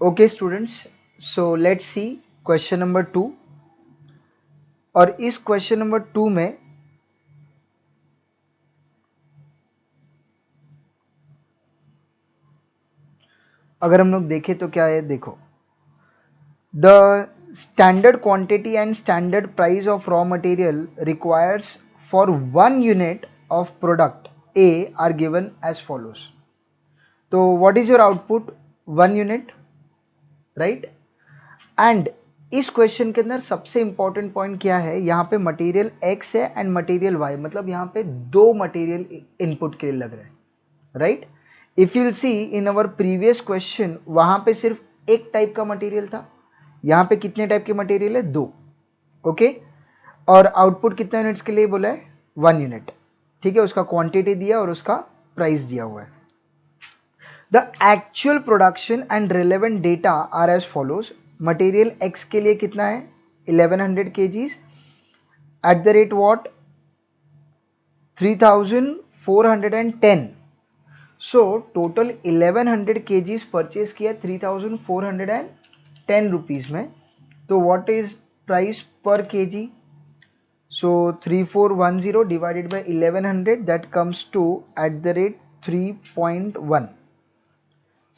Okay students, so let's see question number 2। और इस question number 2 में अगर हम लोग देखें तो क्या है, देखो, the standard quantity and standard price of raw material requires for 1 unit of product are given as follows. तो what is your output? 1 unit, right. And इस क्वेश्चन के अंदर सबसे इंपॉर्टेंट पॉइंट क्या है, यहाँ पे मटेरियल एक्स है एंड मटेरियल वाई, मतलब यहाँ पे दो मटेरियल इनपुट के लिए लग रहे हैं, right. If you see in our previous question, वहां पे सिर्फ एक टाइप का मटेरियल था, यहाँ पे कितने टाइप के मटेरियल है? दो। ओके, और आउटपुट कितना यूनिट्स के लिए बोला है? 1 यूनिट, ठीक है। उसका क्वांटिटी दिया और उसका प्राइस दिया हुआ है। The actual production and relevant data are as follows. Material x के लिए कितना है? 1100 kgs at the rate what? 3410। So total 1100 kgs purchase किया 3410 रुपीज में। तो what is price per kg? So 3410 divided by 1100, that comes to at the rate 3.1।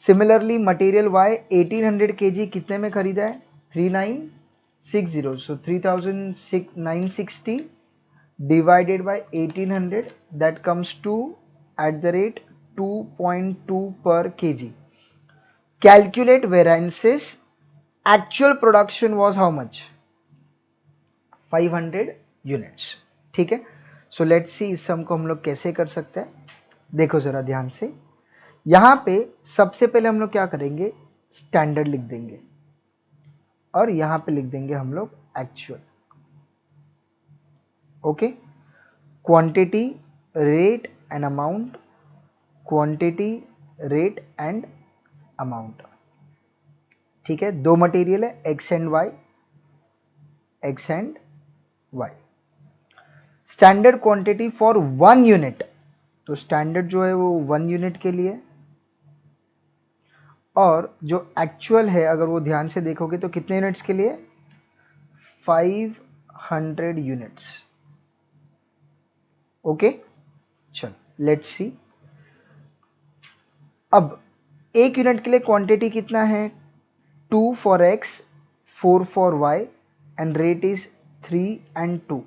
Similarly material Y 1800 kg कितने में खरीदा है? 3960। सो 3960 divided by 1800, that comes to at the rate 2.2 per kg. Calculate variances. Actual production was how much? 500 units, ठीक है। So let's see इस सम को हम लोग कैसे कर सकते हैं। देखो जरा ध्यान से, यहां पे सबसे पहले हम लोग क्या करेंगे? स्टैंडर्ड लिख देंगे और यहां पे लिख देंगे हम लोग actual. Okay, quantity, rate and amount, quantity, rate and amount, ठीक है। दो मटेरियल है, x and Y, x and Y. Standard quantity for 1 unit, तो स्टैंडर्ड जो है वो 1 यूनिट के लिए, और जो एक्चुअल है अगर वो ध्यान से देखोगे तो कितने यूनिट्स के लिए? 500 यूनिट्स। ओके, चल लेट्स सी। अब एक यूनिट के लिए क्वांटिटी कितना है? 2 for x, 4 for Y, and rate is 3 and 2।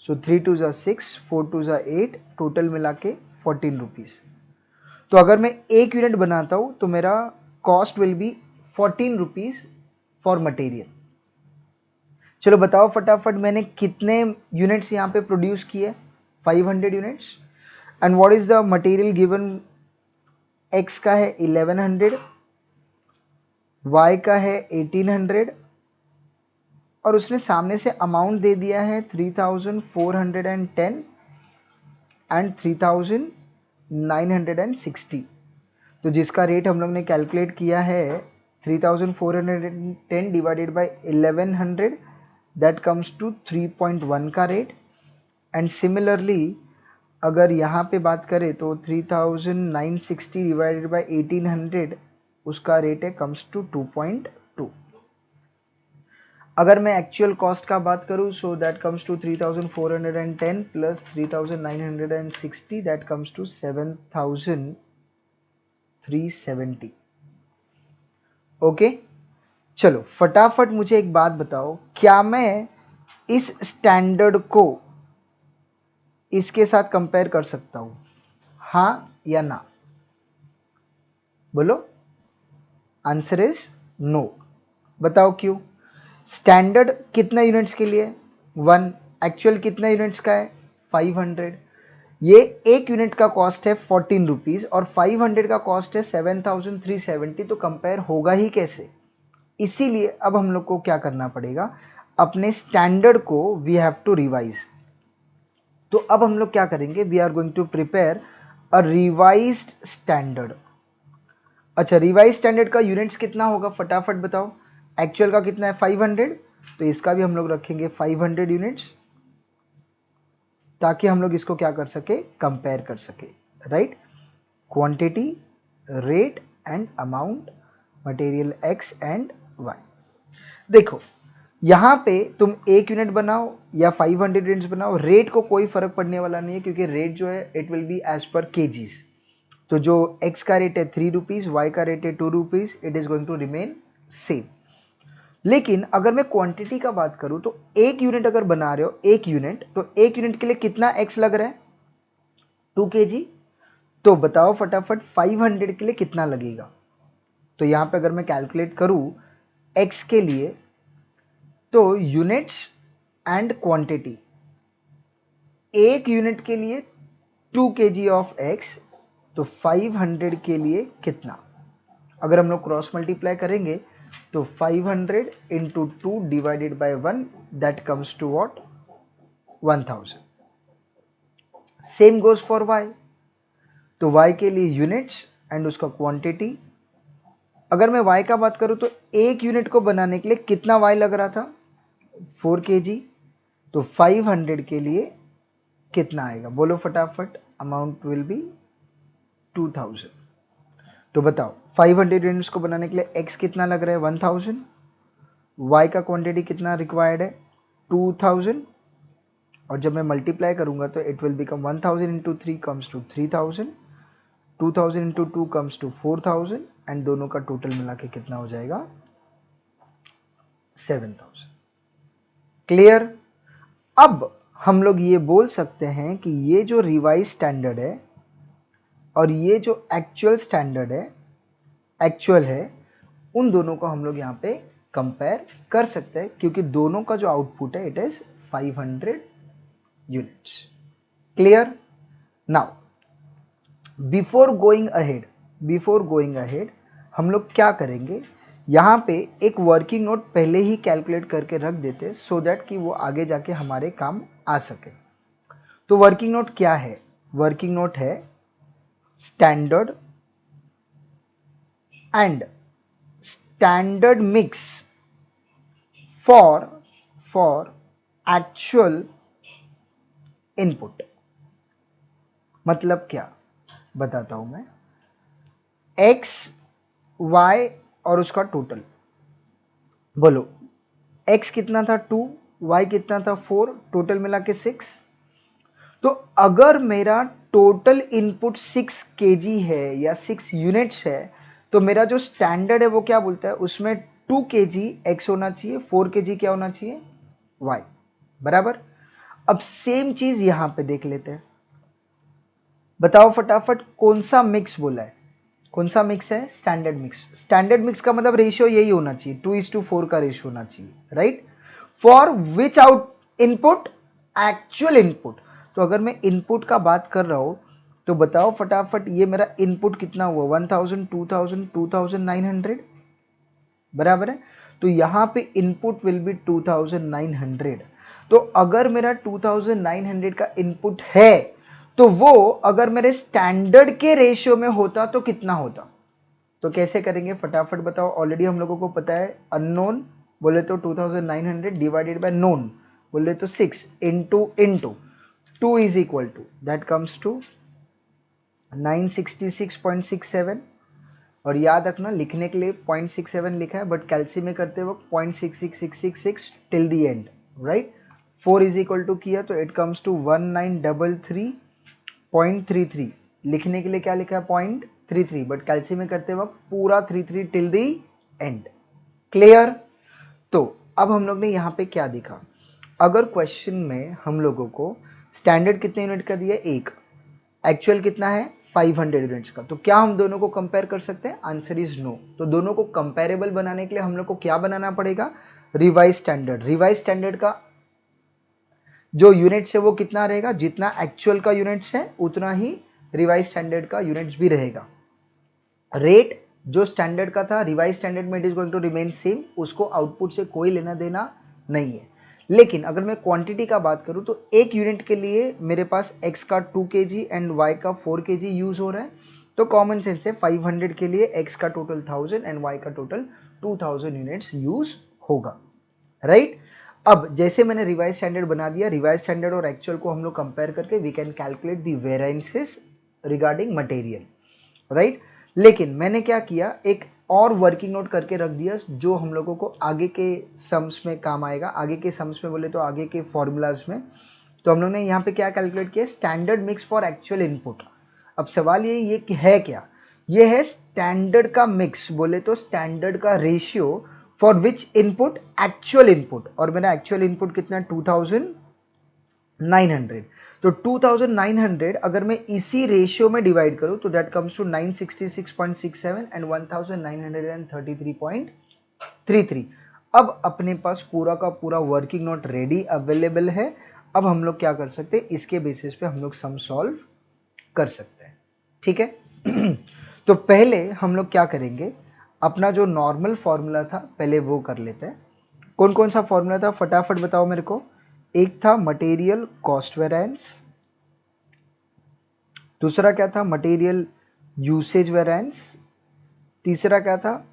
So 3 2 ज़ा 6, 4 2 ज़ा 8, टोटल मिला के 14 रुपीज। तो अगर मैं एक यूनिट बनाता हूं तो मेरा cost will be 14 rupees for material. चलो बताओ फटाफट, मैंने कितने यूनिट्स यहाँ पे प्रोड्यूस किए? 500 units. And what is the material given? X का है 1100, वाई का है 1800, और उसने सामने से अमाउंट दे दिया है 3410 एंड 3960। तो जिसका रेट हम लोग ने कैलकुलेट किया है 3410 divided by 1100, that comes to 3.1 का रेट। एंड सिमिलरली अगर यहाँ पे बात करें तो 3960 डिवाइडेड बाय 1800, उसका रेट है कम्स टू 2.2। अगर मैं एक्चुअल कॉस्ट का बात करूं, so that comes to 3410 plus 3960, that comes to 7370। Okay, चलो फटाफट मुझे एक बात बताओ, क्या मैं इस स्टैंडर्ड को इसके साथ कंपेयर कर सकता हूं? हाँ या ना? बोलो। Answer is no. बताओ क्यों? स्टैंडर्ड कितना यूनिट्स के लिए? 1। एक्चुअल कितना यूनिट्स का है? 500। ये एक यूनिट का कॉस्ट है 14 रुपीज और 500 का कॉस्ट है 7370, तो कंपेयर होगा ही कैसे? इसीलिए अब हम लोग को क्या करना पड़ेगा, अपने स्टैंडर्ड को वी हैव टू रिवाइज। तो अब हम लोग क्या करेंगे, we are going to prepare a revised standard. अच्छा, रिवाइज स्टैंडर्ड का यूनिट्स कितना होगा फटाफट बताओ। एक्चुअल का कितना है? 500, तो इसका भी हम लोग रखेंगे 500 यूनिट्स, ताकि हम लोग इसको क्या कर सके, कंपेयर कर सके, right. Quantity, rate and amount, material x and Y. देखो यहाँ पे तुम 1 यूनिट बनाओ या 500 यूनिट्स बनाओ, रेट को कोई फर्क पड़ने वाला नहीं है, क्योंकि रेट जो है it will be as per KGs. तो जो x का रेट है 3 रुपीज, y का रेट है 2 rupees, it is going to remain same. लेकिन अगर मैं क्वांटिटी का बात करूं तो 1 यूनिट अगर बना रहे हो, 1 यूनिट, तो 1 यूनिट के लिए कितना x लग रहा है? 2 kg। तो बताओ फटाफट 500 के लिए कितना लगेगा? तो यहां पे अगर मैं कैलकुलेट करूं x के लिए, तो यूनिट्स एंड क्वांटिटी, 1 यूनिट के लिए 2 kg ऑफ x, तो 500 के लिए कितना? अगर हम लोग क्रॉस मल्टीप्लाई करेंगे तो 500 into 2 divided by 1, that comes to what? 1000। Same goes for y। तो y के लिए यूनिट्स एंड उसका क्वांटिटी। अगर मैं y का बात करूं तो 1 यूनिट को बनाने के लिए कितना y लग रहा था? 4 kg। तो 500 के लिए कितना आएगा? बोलो फटाफट। Amount will be 2000। तो बताओ 500 यूनिट्स को बनाने के लिए x कितना लग रहा है? 1000। y का क्वांटिटी कितना रिक्वायर्ड है? 2000। और जब मैं मल्टीप्लाई करूंगा तो it will become 1000 into 3 comes to 3000, 2000 into 2 comes to 4000, and दोनों का टोटल मिला के कितना हो जाएगा? 7000। क्लियर? अब हम लोग ये बोल सकते हैं कि ये जो रिवाइज स्टैंडर्ड है और ये जो एक्चुअल स्टैंडर्ड है, एक्चुअल है, उन दोनों को हम लोग यहाँ पे कंपेयर कर सकते हैं, क्योंकि दोनों का जो आउटपुट है it is 500 units. Clear? Now before going ahead हम लोग क्या करेंगे, यहाँ पे एक वर्किंग नोट पहले ही कैलकुलेट करके रख देते, सो दैट कि वो आगे जाके हमारे काम आ सके। तो वर्किंग नोट क्या है? वर्किंग नोट है standard and standard mix for actual input. मतलब क्या, बताता हूं मैं। x, y और उसका टोटल। बोलो x कितना था? 2, y कितना था? 4, टोटल मिला के 6। तो अगर मेरा टोटल इनपुट 6 kg है या 6 यूनिट्स है, तो मेरा जो स्टैंडर्ड है वो क्या बोलता है? उसमें 2 kg x होना चाहिए, 4 kg क्या होना चाहिए? y। बराबर। अब सेम चीज यहां पे देख लेते हैं। बताओ फटाफट कौन सा मिक्स बोला है? कौन सा मिक्स है? Standard mix. स्टैंडर्ड मिक्स का मतलब रेशियो यही होना चाहिए, 2:4 का रेशियो होना चाहिए, right? For which out input? Actual input. तो अगर मैं इनपुट का बात कर रहा हूं तो बताओ फटाफट ये मेरा इनपुट कितना हुआ? 1000, 2000, 2900। बराबर है। तो यहां पे इनपुट विल बी 2900। तो अगर मेरा 2900 का इनपुट है, तो वो अगर मेरे स्टैंडर्ड के रेशियो में होता तो कितना होता? तो कैसे करेंगे फटाफट बताओ। ऑलरेडी हम लोगों को पता है, अननोन बोले तो 2900 डिवाइडेड बाय नोन बोले तो 6 into 2 is equal to, that comes to 966.67। और याद रखना लिखने के लिए 0.67 लिखा है, बट कैलसी में करते वक्त 0.66666 till the end, right? 4 is equal to किया तो इट कम्स टू 1933.33। लिखने के लिए क्या लिखा है? 0.33, बट कैलसी में करते वक्त पूरा 33 टिल दी एंड। क्लियर? तो अब हम लोग ने यहाँ पे क्या देखा, अगर क्वेश्चन में हम लोगों को स्टैंडर्ड कितने यूनिट का दिया? 1, एक्चुअल कितना है? 500 यूनिट्स का। तो क्या हम दोनों को कंपेयर कर सकते हैं? Answer is no. तो दोनों को कंपेरेबल बनाने के लिए हम लोग को क्या बनाना पड़ेगा? Revise standard. रिवाइज स्टैंडर्ड का जो यूनिट्स है वो कितना रहेगा? जितना एक्चुअल का यूनिट्स है उतना ही रिवाइज स्टैंडर्ड का यूनिट्स भी रहेगा। रेट जो स्टैंडर्ड का था रिवाइज स्टैंडर्ड में it is going to remain same, उसको आउटपुट से कोई लेना देना नहीं है। लेकिन अगर मैं क्वांटिटी का बात करूं तो एक यूनिट के लिए मेरे पास x का 2 kg एंड y का 4 kg यूज हो रहा है। तो कॉमन सेंस है 500 के लिए x का टोटल 1000 एंड y का टोटल 2000 यूनिट्स यूज होगा, राइट? अब जैसे मैंने रिवाइज स्टैंडर्ड बना दिया, रिवाइज स्टैंडर्ड और एक्चुअल को हम लोग कंपेयर करके we can calculate the variances regarding material, right? लेकिन मैंने क्या किया, एक और वर्किंग नोट करके रख दिया जो हम लोगों को आगे के सम्स में काम आएगा। आगे के सम्स में बोले तो आगे के फॉर्मूलाज में। तो हम लोग ने यहाँ पे क्या कैलकुलेट किया, standard mix for actual input. अब सवाल ये है क्या, ये है स्टैंडर्ड का मिक्स, बोले तो स्टैंडर्ड का ratio for which input, actual input. और मेरा एक्चुअल इनपुट कितना, 2900। तो 2900 अगर मैं इसी रेशियो में डिवाइड करूं तो दैट कम्स टू 966.67 एंड 1933.33। अब अपने पास पूरा का पूरा वर्किंग नोट रेडी अवेलेबल है। अब हम लोग क्या कर सकते हैं, इसके बेसिस पे हम लोग सम सॉल्व कर सकते हैं। ठीक है। तो पहले हम लोग क्या करेंगे, अपना जो नॉर्मल फॉर्मूला था पहले वो कर लेते हैं। कौन कौन सा फॉर्मूला था फटाफट बताओ मेरे को। एक था मटेरियल कॉस्ट वेरिएंस, दूसरा क्या था मटेरियल यूसेज वेरिएंस, तीसरा क्या था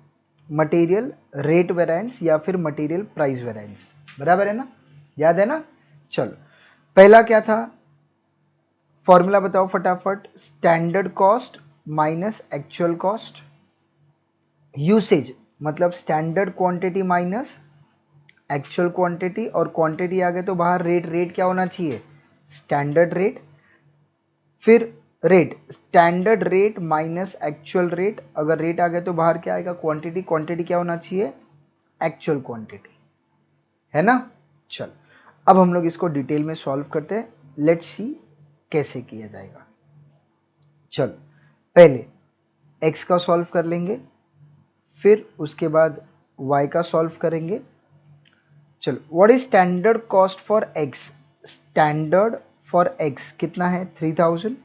मटेरियल रेट वेरिएंस या फिर मटेरियल प्राइस वेरिएंस। बराबर है ना, याद है ना। चलो पहला क्या था, फॉर्मूला बताओ फटाफट। Standard cost minus actual cost. Usage मतलब standard quantity minus actual quantity, और क्वांटिटी आ गए तो बाहर रेट, रेट क्या होना चाहिए, स्टैंडर्ड रेट। फिर rate, standard rate minus actual rate, अगर रेट आ गया तो बाहर क्या आएगा, क्वांटिटी। क्वांटिटी क्या होना चाहिए, एक्चुअल क्वांटिटी, है ना। चल अब हम लोग इसको डिटेल में सॉल्व करते हैं। लेट्स सी कैसे किया जाएगा। चल पहले x का सॉल्व कर लेंगे, फिर उसके बाद y का सॉल्व करेंगे। चलो what is standard cost for x, standard for x कितना है 3000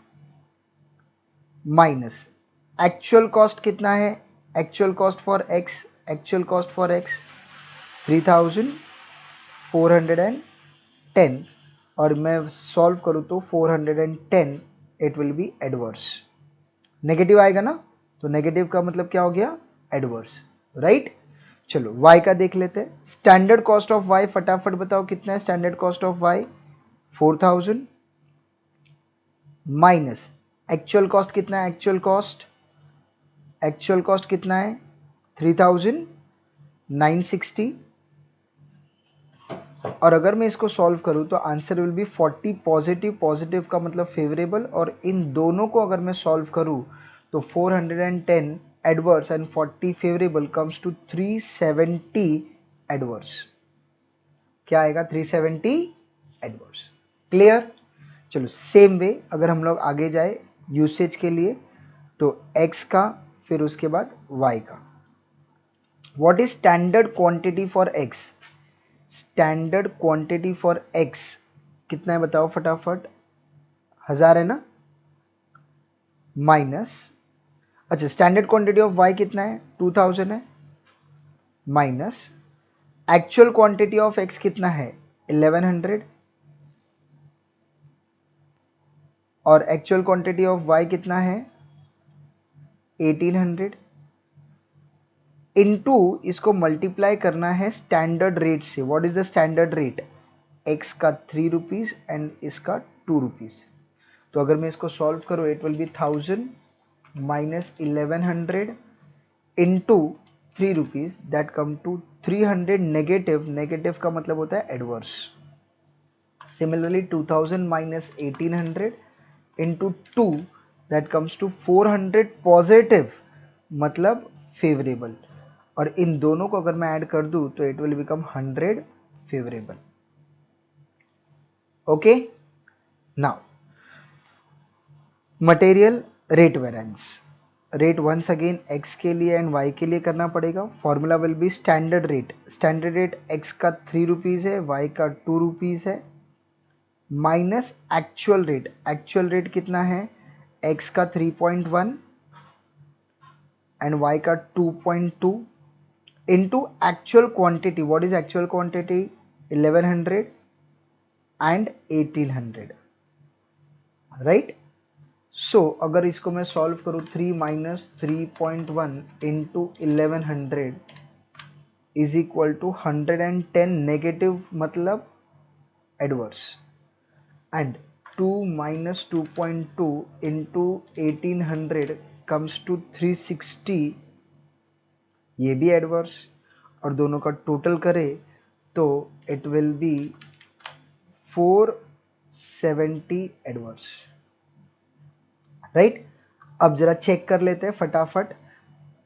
माइनस एक्चुअल कॉस्ट कितना है, actual cost for x, actual cost for x 3410, और मैं सॉल्व करूँ तो 410 it will be adverse. Negative आएगा ना, तो नेगेटिव का मतलब क्या हो गया, एडवर्स, राइट। चलो y का देख लेते हैं। स्टैंडर्ड कॉस्ट ऑफ y फटाफट बताओ कितना है, standard cost of y 4000 minus actual cost कितना है, एक्चुअल कॉस्ट, एक्चुअल कॉस्ट कितना है 3960। और अगर मैं इसको सॉल्व करूं तो answer will be 40 positive, positive का मतलब फेवरेबल, और इन दोनों को अगर मैं सॉल्व करूं तो 410 adverse and 40 favourable comes to 370 adverse. क्या आएगा, 370 एडवर्स। क्लियर। चलो सेम वे अगर हम लोग आगे जाए यूसेज के लिए, तो x का फिर उसके बाद y का। What is standard quantity for x, standard quantity for x कितना है बताओ फटाफट, 1000 है ना, माइनस, अच्छा स्टैंडर्ड क्वांटिटी ऑफ y कितना है 2000 है, minus actual quantity of x कितना है 1100, और एक्चुअल क्वांटिटी ऑफ y कितना है 1800, इनटू इसको मल्टीप्लाई करना है स्टैंडर्ड रेट से। What is the standard rate, x का 3 रुपीज एंड इसका 2 रुपीज। तो अगर मैं इसको सॉल्व करूँ it will be 1000 minus 1100 into 3 rupees, that come to 300 negative, negative का मतलब होता है adverse. Similarly 2000 minus 1800 into 2 that comes to 400 positive मतलब फेवरेबल, और इन दोनों को अगर मैं ऐड कर दूं तो it will become 100 favourable. Okay, now material rate variance, rate once again x के लिए एंड y के लिए करना पड़ेगा। Formula will be standard rate, standard rate x का 3 रुपीज है, y का 2 रुपीज है, minus actual rate, actual rate कितना है x का 3.1 एंड y का 2.2 into actual quantity. What is actual quantity, 1100 and 1800, right. So अगर इसको मैं सॉल्व करूँ 3 minus 3.1 into 1100 is equal to 110 negative मतलब adverse, and 2 minus 2.2 into 1800 comes to 360 ये भी एडवर्स, और दोनों का टोटल करें तो it will be 470 adverse, right. अब जरा चेक कर लेते हैं फटाफट।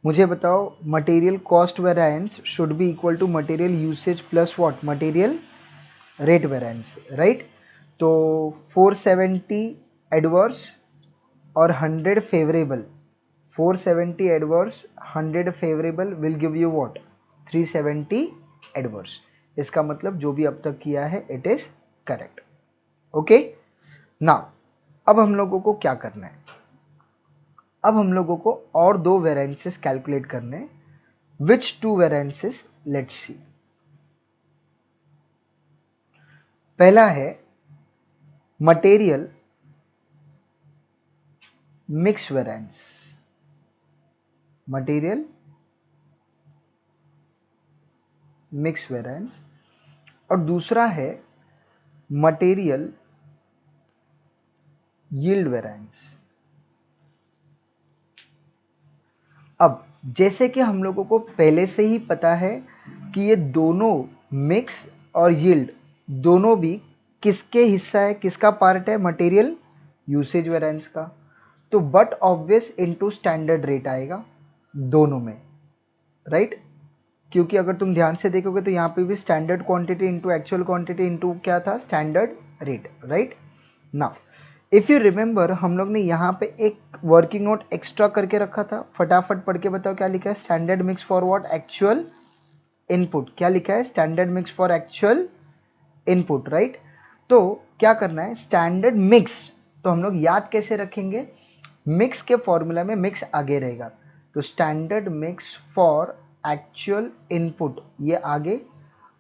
मुझे बताओ, material cost variance should be equal to material usage plus what, material rate variance, right. तो 470 एडवर्स और 100 favourable, 470 adverse 100 favourable will give you what, 370 adverse. इसका मतलब जो भी अब तक किया है it is correct. Okay, now अब हम लोगों को क्या करना है, अब हम लोगों को और दो वेरिएंसेस कैलकुलेट करने हैं। विच टू वेरिएंसेस, लेट्स सी। पहला है material mix variance, material mix variance, और दूसरा है मटेरियल यील्ड वेरिएंस। अब जैसे कि हम लोगों को पहले से ही पता है कि ये दोनों मिक्स और यील्ड दोनों भी किसके हिस्सा है, किसका पार्ट है, मटेरियल यूसेज वेरिएंस का। तो but obvious into standard rate आएगा दोनों में, राइट। क्योंकि अगर तुम ध्यान से देखोगे तो यहाँ पे भी standard quantity into actual quantity into क्या था, standard rate, right. Now if you remember, हम लोग ने यहाँ पे एक वर्किंग नोट एक्स्ट्रा करके रखा था, फटाफट पढ़ के बताओ क्या लिखा है। Standard mix for what, actual input. क्या लिखा है, standard mix for actual input, right. तो क्या करना है, स्टैंडर्ड मिक्स, तो हम लोग याद कैसे रखेंगे, मिक्स के फॉर्मूला में मिक्स आगे रहेगा, तो standard mix for actual input ये आगे,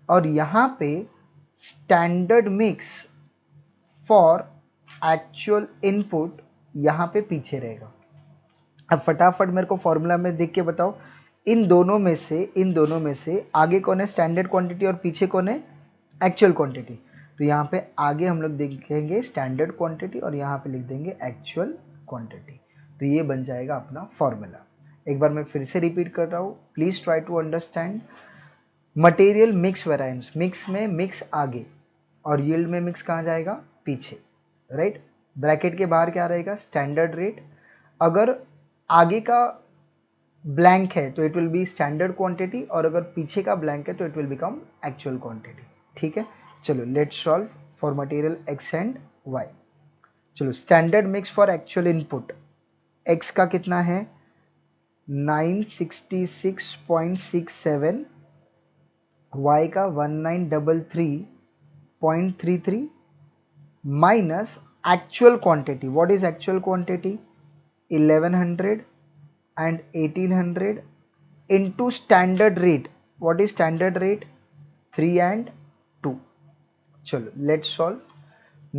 और यहाँ पे standard mix for actual input यहाँ पे पीछे रहेगा। अब फटाफट मेरे को फॉर्मूला में देख के बताओ, इन दोनों में से आगे कौन है, स्टैंडर्ड क्वांटिटी, और पीछे कौन है, एक्चुअल क्वांटिटी। तो यहाँ पे आगे हम लोग देखेंगे स्टैंडर्ड क्वांटिटी और यहाँ पे लिख देंगे एक्चुअल क्वांटिटी। तो ये बन जाएगा अपना फॉर्मूला। एक बार मैं फिर से रिपीट कर रहा हूँ, please try to understand. Material mix variance, mix में मिक्स आगे और यील्ड में मिक्स कहाँ जाएगा, पीछे, राइट। ब्रैकेट के बाहर क्या रहेगा, स्टैंडर्ड रेट। अगर आगे का ब्लैंक है तो it will be standard quantity, और अगर पीछे का ब्लैंक है तो it will become actual quantity. ठीक है, चलो let's solve for material x and y. चलो, standard mix for actual input, x का कितना है 966.67, वाई का 1933.33 minus actual quantity. What is actual quantity, 1100 and 1800 into standard rate. What is standard rate, 3 and 2. चलो let's solve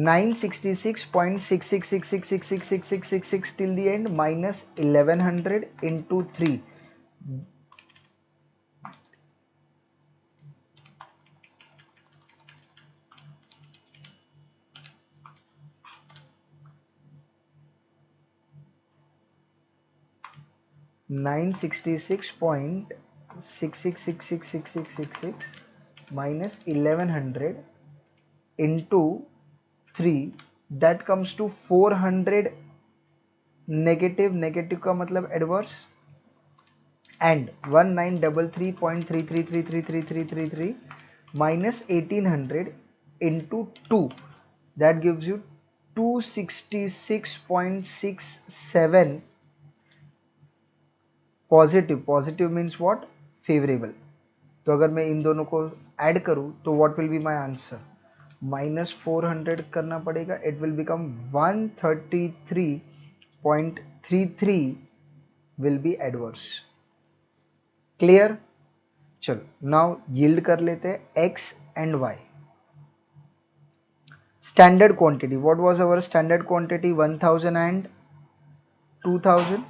966.66666666 till the end minus 1100 into 3. Nine 66.666666 minus 1100 into 3, that comes to 400 negative का मतलब adverse, and 1933.33333333 minus 1800 into 2, that gives you 266.67 positive means what, favourable. तो अगर मैं इन दोनों को add करूं तो what will be my answer, -400 करना पड़ेगा, it will become 133.33 will be adverse. Clear. चलो नाउ यील्ड कर लेते हैं X and Y. Standard quantity, what was our standard quantity, 1000 and 2000,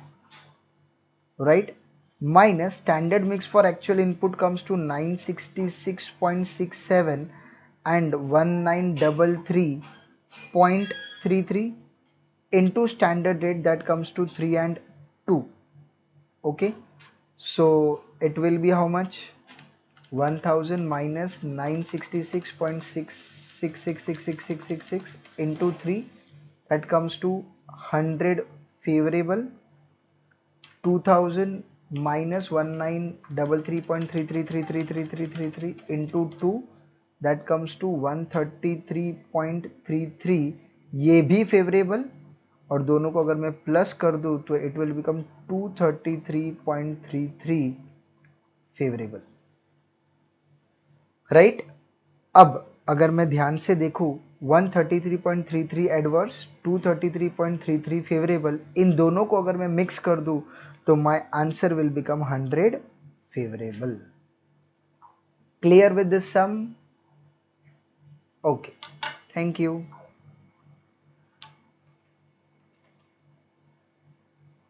right, minus standard mix for actual input comes to 966.67 and 1933.33 into standard rate, that comes to 3 and 2. Okay, so it will be how much? 1000 minus 966.666666 into 3, that comes to 100 favorable. 2000 minus 1933.33333333 into 2, that comes to 133.33, ये भी favourable, और दोनों को अगर मैं plus कर दूं तो it will become 233.33 favourable, right. अब अगर मैं ध्यान से देखूं 133.33 एडवर्स, 233.33 फेवरेबल, इन दोनों को अगर मैं मिक्स कर दूं तो my answer will become 100 favourable. Clear with this sum? Okay, thank you.